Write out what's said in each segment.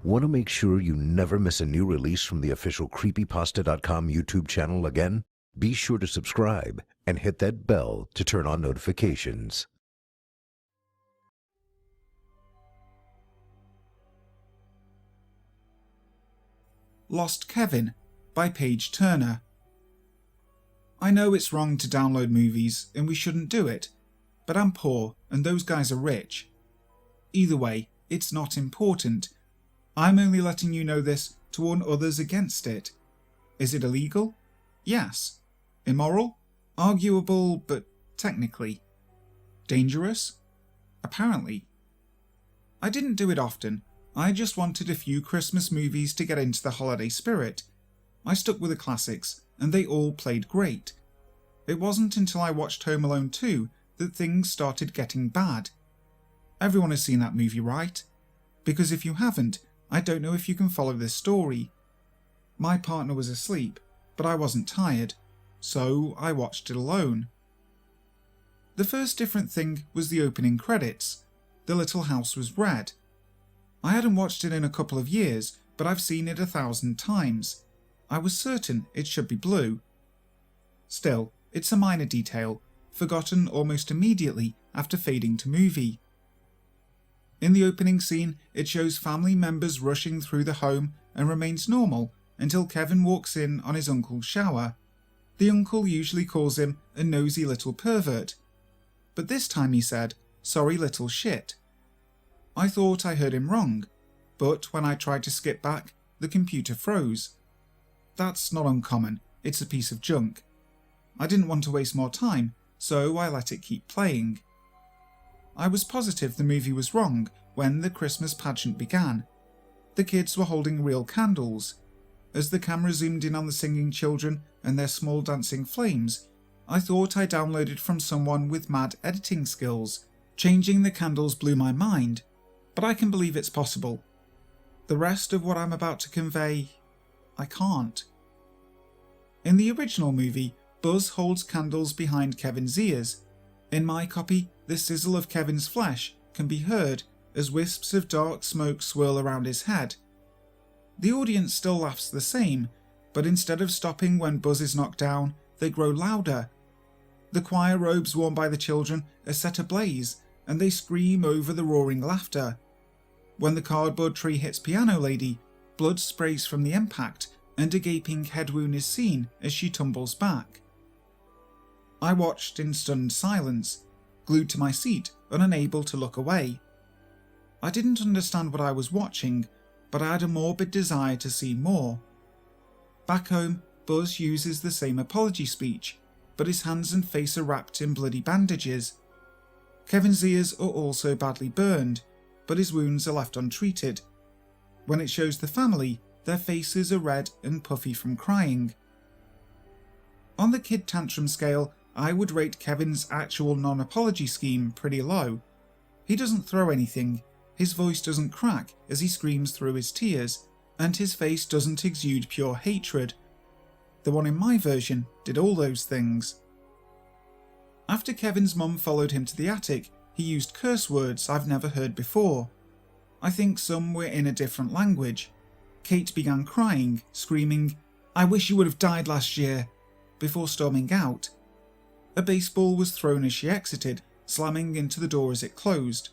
Want to make sure you never miss a new release from the official creepypasta.com YouTube channel again? Be sure to subscribe and hit that bell to turn on notifications. Lost Kevin by Paige Turner. I know it's wrong to download movies and we shouldn't do it, but I'm poor and those guys are rich. Either way, it's not important. I'm only letting you know this to warn others against it. Is it illegal? Yes. Immoral? Arguable, but technically. Dangerous? Apparently. I didn't do it often. I just wanted a few Christmas movies to get into the holiday spirit. I stuck with the classics, and they all played great. It wasn't until I watched Home Alone 2 that things started getting bad. Everyone has seen that movie, right? Because if you haven't, I don't know if you can follow this story. My partner was asleep, but I wasn't tired, so I watched it alone. The first different thing was the opening credits. The little house was red. I hadn't watched it in a couple of years, but I've seen it 1,000 times. I was certain it should be blue. Still, it's a minor detail, forgotten almost immediately after fading to movie. In the opening scene, it shows family members rushing through the home and remains normal until Kevin walks in on his uncle's shower. The uncle usually calls him a nosy little pervert, but this time he said, "Sorry little shit." I thought I heard him wrong, but when I tried to skip back, the computer froze. That's not uncommon, it's a piece of junk. I didn't want to waste more time, so I let it keep playing. I was positive the movie was wrong when the Christmas pageant began. The kids were holding real candles. As the camera zoomed in on the singing children and their small dancing flames, I thought I downloaded from someone with mad editing skills. Changing the candles blew my mind, but I can believe it's possible. The rest of what I'm about to convey, I can't. In the original movie, Buzz holds candles behind Kevin's ears. In my copy, the sizzle of Kevin's flesh can be heard as wisps of dark smoke swirl around his head. The audience still laughs the same, but instead of stopping when Buzz is knocked down, they grow louder. The choir robes worn by the children are set ablaze, and they scream over the roaring laughter. When the cardboard tree hits Piano Lady, blood sprays from the impact, and a gaping head wound is seen as she tumbles back. I watched in stunned silence, glued to my seat and unable to look away. I didn't understand what I was watching, but I had a morbid desire to see more. Back home, Buzz uses the same apology speech, but his hands and face are wrapped in bloody bandages. Kevin's ears are also badly burned, but his wounds are left untreated. When it shows the family, their faces are red and puffy from crying. On the kid tantrum scale, I would rate Kevin's actual non-apology scheme pretty low. He doesn't throw anything, his voice doesn't crack as he screams through his tears, and his face doesn't exude pure hatred. The one in my version did all those things. After Kevin's mum followed him to the attic, he used curse words I've never heard before. I think some were in a different language. Kate began crying, screaming, "I wish you would have died last year," before storming out. A baseball was thrown as she exited, slamming into the door as it closed.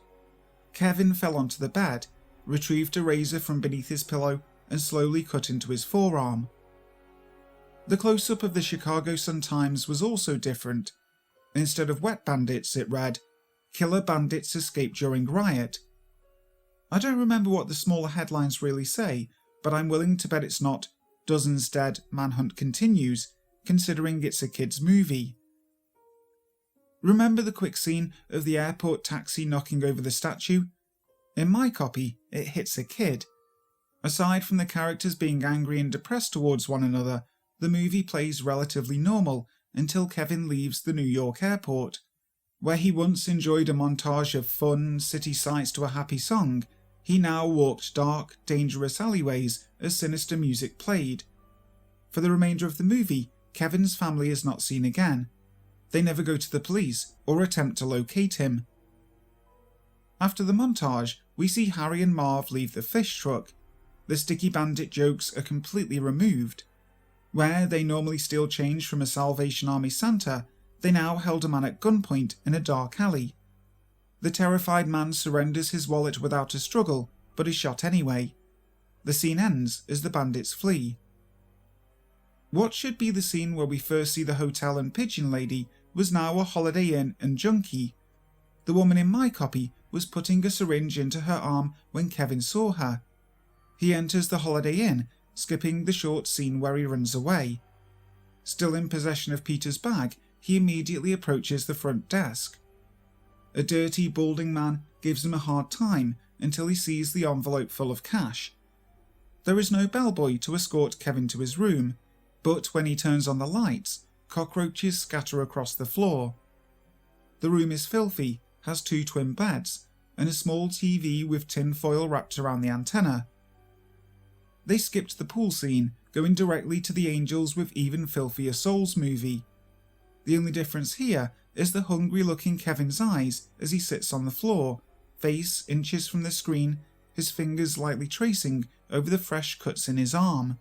Kevin fell onto the bed, retrieved a razor from beneath his pillow, and slowly cut into his forearm. The close-up of the Chicago Sun-Times was also different. Instead of wet bandits, it read, "Killer bandits escaped during riot." I don't remember what the smaller headlines really say, but I'm willing to bet it's not "Dozens Dead, Manhunt Continues," considering it's a kid's movie. Remember the quick scene of the airport taxi knocking over the statue? In my copy, it hits a kid. Aside from the characters being angry and depressed towards one another, the movie plays relatively normal until Kevin leaves the New York airport. Where he once enjoyed a montage of fun city sights to a happy song, he now walked dark, dangerous alleyways as sinister music played. For the remainder of the movie, Kevin's family is not seen again. They never go to the police or attempt to locate him. After the montage, we see Harry and Marv leave the fish truck. the sticky bandit jokes are completely removed. Where they normally steal change from a Salvation Army Santa, they now held a man at gunpoint in a dark alley. The terrified man surrenders his wallet without a struggle, but is shot anyway. The scene ends as the bandits flee. What should be the scene where we first see the hotel and pigeon lady was now a Holiday Inn and junkie. The woman in my copy was putting a syringe into her arm when Kevin saw her. He enters the Holiday Inn, skipping the short scene where he runs away. Still in possession of Peter's bag, he immediately approaches the front desk. A dirty, balding man gives him a hard time until he sees the envelope full of cash. There is no bellboy to escort Kevin to his room, but when he turns on the lights, cockroaches scatter across the floor. The room is filthy, has 2 twin beds, and a small TV with tin foil wrapped around the antenna. They skipped the pool scene, going directly to the Angels with Even Filthier Souls movie. The only difference here is the hungry-looking Kevin's eyes as he sits on the floor, face inches from the screen, his fingers lightly tracing over the fresh cuts in his arm.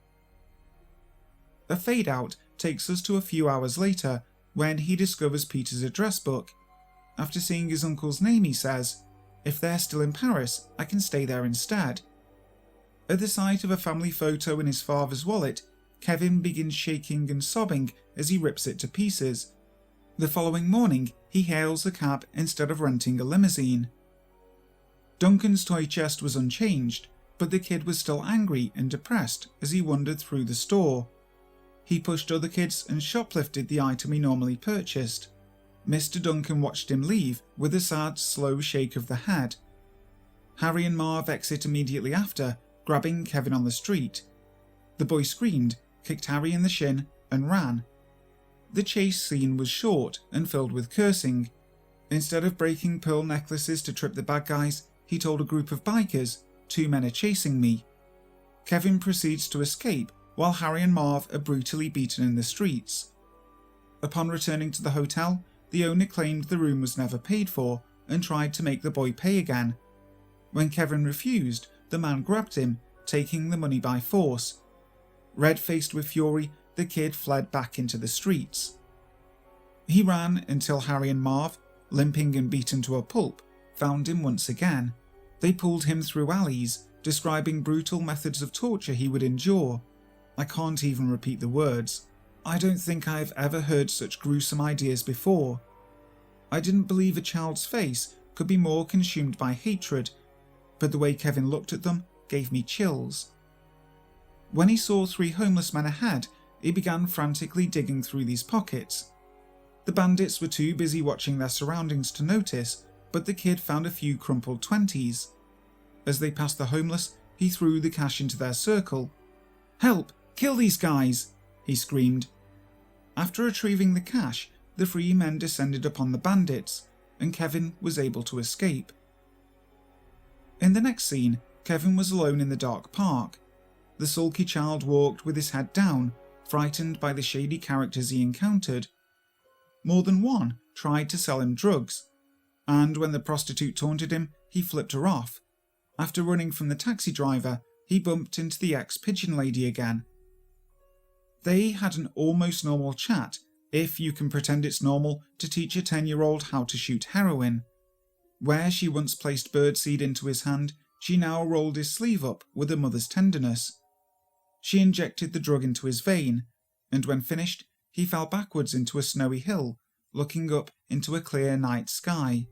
A fade-out takes us to a few hours later, when he discovers Peter's address book. After seeing his uncle's name, he says, "If they're still in Paris, I can stay there instead." At the sight of a family photo in his father's wallet, Kevin begins shaking and sobbing as he rips it to pieces. The following morning, he hails a cab instead of renting a limousine. Duncan's toy chest was unchanged, but the kid was still angry and depressed as he wandered through the store. He pushed other kids and shoplifted the item he normally purchased. Mr. Duncan watched him leave with a sad, slow shake of the head. Harry and Marv exit immediately after, grabbing Kevin on the street. The boy screamed, kicked Harry in the shin, and ran. The chase scene was short and filled with cursing. Instead of breaking pearl necklaces to trip the bad guys, he told a group of bikers, "2 men are chasing me." Kevin proceeds to escape while Harry and Marv are brutally beaten in the streets. Upon returning to the hotel, the owner claimed the room was never paid for and tried to make the boy pay again. When Kevin refused, the man grabbed him, taking the money by force. Red-faced with fury, the kid fled back into the streets. He ran until Harry and Marv, limping and beaten to a pulp, found him once again. They pulled him through alleys, describing brutal methods of torture he would endure. I can't even repeat the words. I don't think I've ever heard such gruesome ideas before. I didn't believe a child's face could be more consumed by hatred, but the way Kevin looked at them gave me chills. When he saw 3 homeless men ahead, he began frantically digging through these pockets. The bandits were too busy watching their surroundings to notice, but the kid found a few crumpled 20s. As they passed the homeless, he threw the cash into their circle. "Help! Kill these guys!" he screamed. After retrieving the cash, the 3 men descended upon the bandits, and Kevin was able to escape. In the next scene, Kevin was alone in the dark park. The sulky child walked with his head down, frightened by the shady characters he encountered. More than one tried to sell him drugs, and when the prostitute taunted him, he flipped her off. After running from the taxi driver, he bumped into the ex-pigeon lady again. They had an almost normal chat, if you can pretend it's normal to teach a 10-year-old how to shoot heroin. Where she once placed birdseed into his hand, she now rolled his sleeve up with a mother's tenderness. She injected the drug into his vein, and when finished, he fell backwards into a snowy hill, looking up into a clear night sky.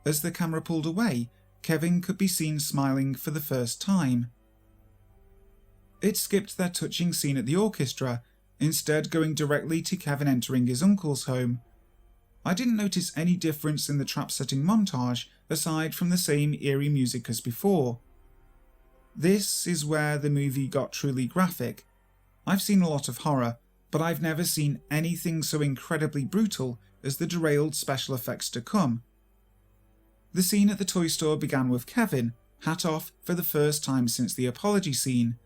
As the camera pulled away, Kevin could be seen smiling for the first time. It skipped their touching scene at the orchestra, instead going directly to Kevin entering his uncle's home. I didn't notice any difference in the trap-setting montage aside from the same eerie music as before. This is where the movie got truly graphic. I've seen a lot of horror, but I've never seen anything so incredibly brutal as the derailed special effects to come. The scene at the toy store began with Kevin, hat off for the first time since the apology scene.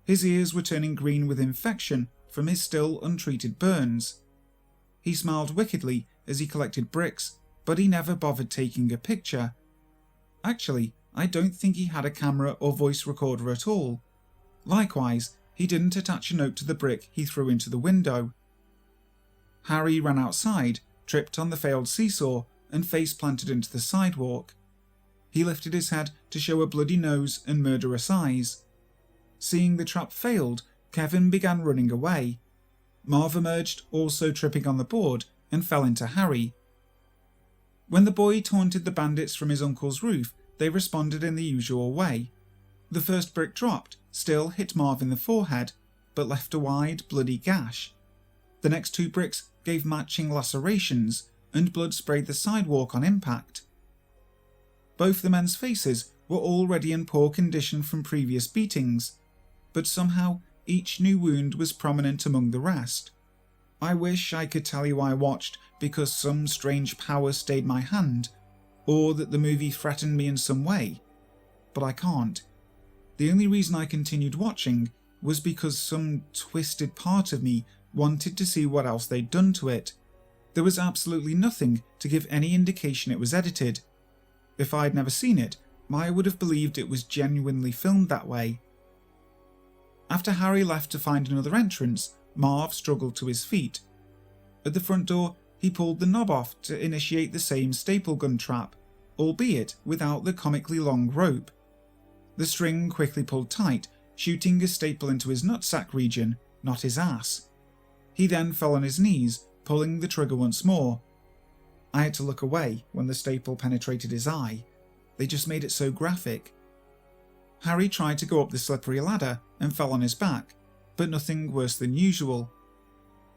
His ears were turning green with infection from his still untreated burns. He smiled wickedly as he collected bricks, but he never bothered taking a picture. Actually, I don't think he had a camera or voice recorder at all. Likewise, he didn't attach a note to the brick he threw into the window. Harry ran outside, tripped on the failed seesaw, and face planted into the sidewalk. He lifted his head to show a bloody nose and murderous eyes. Seeing the trap failed, Kevin began running away. Marv emerged, also tripping on the board, and fell into Harry. When the boy taunted the bandits from his uncle's roof, they responded in the usual way. The first brick dropped, still hit Marv in the forehead, but left a wide, bloody gash. The next 2 bricks gave matching lacerations, and blood sprayed the sidewalk on impact. Both the men's faces were already in poor condition from previous beatings, but somehow each new wound was prominent among the rest. I wish I could tell you I watched because some strange power stayed my hand, or that the movie threatened me in some way, but I can't. The only reason I continued watching was because some twisted part of me wanted to see what else they'd done to it. There was absolutely nothing to give any indication it was edited. If I'd never seen it, I would have believed it was genuinely filmed that way. After Harry left to find another entrance, Marv struggled to his feet. At the front door, he pulled the knob off to initiate the same staple gun trap, albeit without the comically long rope. The string quickly pulled tight, shooting a staple into his nutsack region, not his ass. He then fell on his knees, pulling the trigger once more. I had to look away when the staple penetrated his eye. They just made it so graphic. Harry tried to go up the slippery ladder and fell on his back, but nothing worse than usual.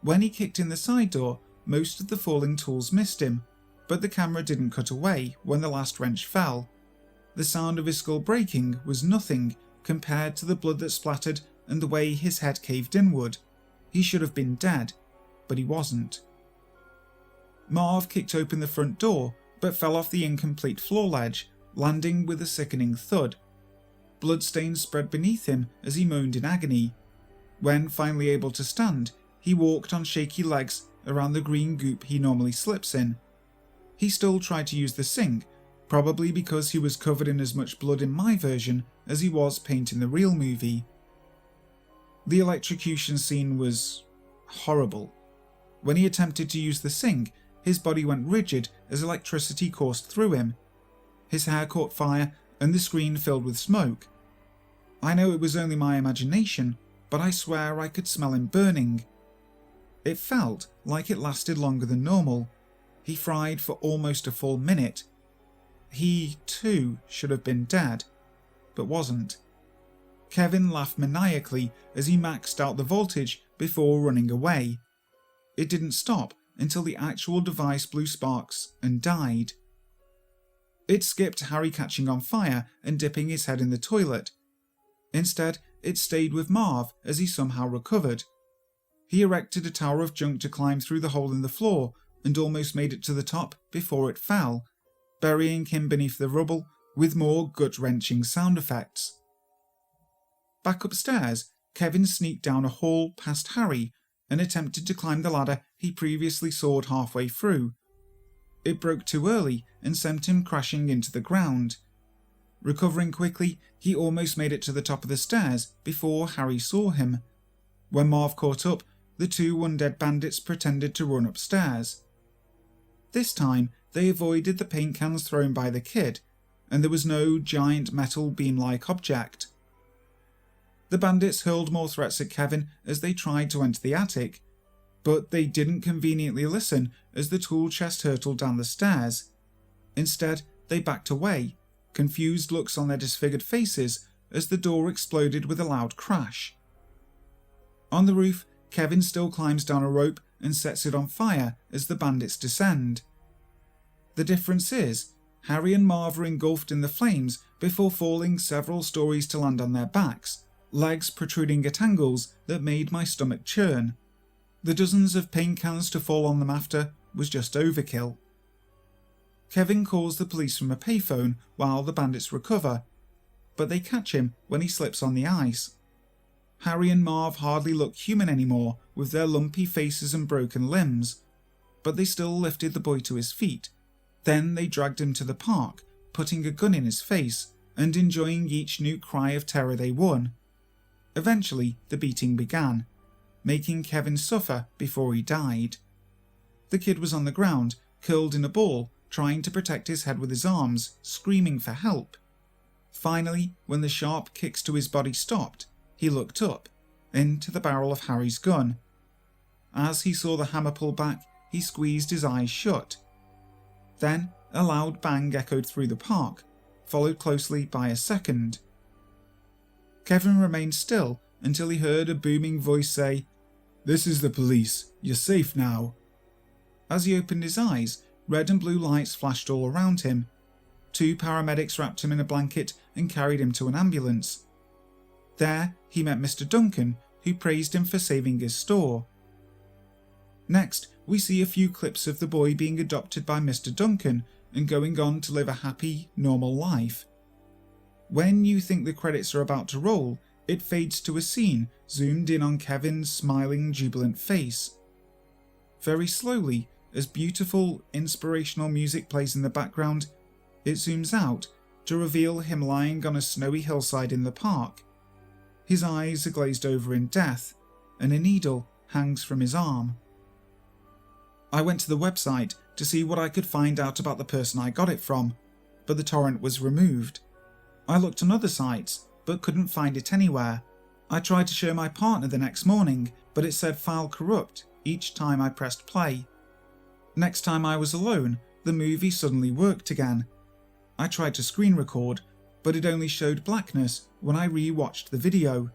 When he kicked in the side door, most of the falling tools missed him, but the camera didn't cut away when the last wrench fell. The sound of his skull breaking was nothing compared to the blood that splattered and the way his head caved inward. He should have been dead, but he wasn't. Marv kicked open the front door, but fell off the incomplete floor ledge, landing with a sickening thud. Bloodstains spread beneath him as he moaned in agony. When finally able to stand, he walked on shaky legs around the green goop he normally slips in. He still tried to use the sink, probably because he was covered in as much blood in my version as he was paint in the real movie. The electrocution scene was horrible. When he attempted to use the sink, his body went rigid as electricity coursed through him. His hair caught fire and the screen filled with smoke. I know it was only my imagination, but I swear I could smell him burning. It felt like it lasted longer than normal. He fried for almost a full minute. He, too, should have been dead, but wasn't. Kevin laughed maniacally as he maxed out the voltage before running away. It didn't stop until the actual device blew sparks and died. It skipped Harry catching on fire and dipping his head in the toilet. Instead, it stayed with Marv as he somehow recovered. He erected a tower of junk to climb through the hole in the floor and almost made it to the top before it fell, burying him beneath the rubble with more gut-wrenching sound effects. Back upstairs, Kevin sneaked down a hall past Harry and attempted to climb the ladder he previously soared halfway through. It broke too early and sent him crashing into the ground. Recovering quickly, he almost made it to the top of the stairs before Harry saw him. When Marv caught up, the 2 undead bandits pretended to run upstairs. This time, they avoided the paint cans thrown by the kid, and there was no giant metal beam-like object. The bandits hurled more threats at Kevin as they tried to enter the attic, but they didn't conveniently listen as the tool chest hurtled down the stairs. Instead, they backed away, confused looks on their disfigured faces as the door exploded with a loud crash. On the roof, Kevin still climbs down a rope and sets it on fire as the bandits descend. The difference is, Harry and Marv are engulfed in the flames before falling several stories to land on their backs, legs protruding at angles that made my stomach churn. The dozens of paint cans to fall on them after was just overkill. Kevin calls the police from a payphone while the bandits recover, but they catch him when he slips on the ice. Harry and Marv hardly look human anymore with their lumpy faces and broken limbs, but they still lifted the boy to his feet. Then they dragged him to the park, putting a gun in his face, and enjoying each new cry of terror they won. Eventually, the beating began, making Kevin suffer before he died. The kid was on the ground, curled in a ball, trying to protect his head with his arms, screaming for help. Finally, when the sharp kicks to his body stopped, he looked up, into the barrel of Harry's gun. As he saw the hammer pull back, he squeezed his eyes shut. Then, a loud bang echoed through the park, followed closely by a second. Kevin remained still until he heard a booming voice say, "This is the police. You're safe now." As he opened his eyes, red and blue lights flashed all around him. 2 paramedics wrapped him in a blanket and carried him to an ambulance. There, he met Mr. Duncan, who praised him for saving his store. Next, we see a few clips of the boy being adopted by Mr. Duncan and going on to live a happy, normal life. When you think the credits are about to roll, it fades to a scene zoomed in on Kevin's smiling, jubilant face. Very slowly, as beautiful, inspirational music plays in the background, it zooms out to reveal him lying on a snowy hillside in the park. His eyes are glazed over in death, and a needle hangs from his arm. I went to the website to see what I could find out about the person I got it from, but the torrent was removed. I looked on other sites, but couldn't find it anywhere. I tried to show my partner the next morning, but it said file corrupt each time I pressed play. Next time I was alone, the movie suddenly worked again. I tried to screen record, but it only showed blackness when I re-watched the video.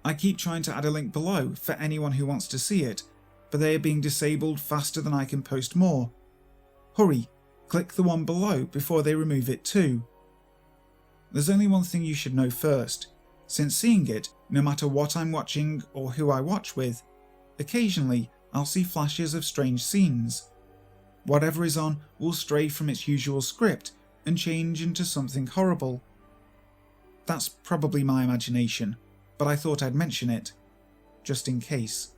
I keep trying to add a link below for anyone who wants to see it, but they are being disabled faster than I can post more. Hurry, click the one below before they remove it too. There's only one thing you should know first. Since seeing it, no matter what I'm watching or who I watch with, occasionally I'll see flashes of strange scenes. Whatever is on will stray from its usual script and change into something horrible. That's probably my imagination, but I thought I'd mention it, just in case.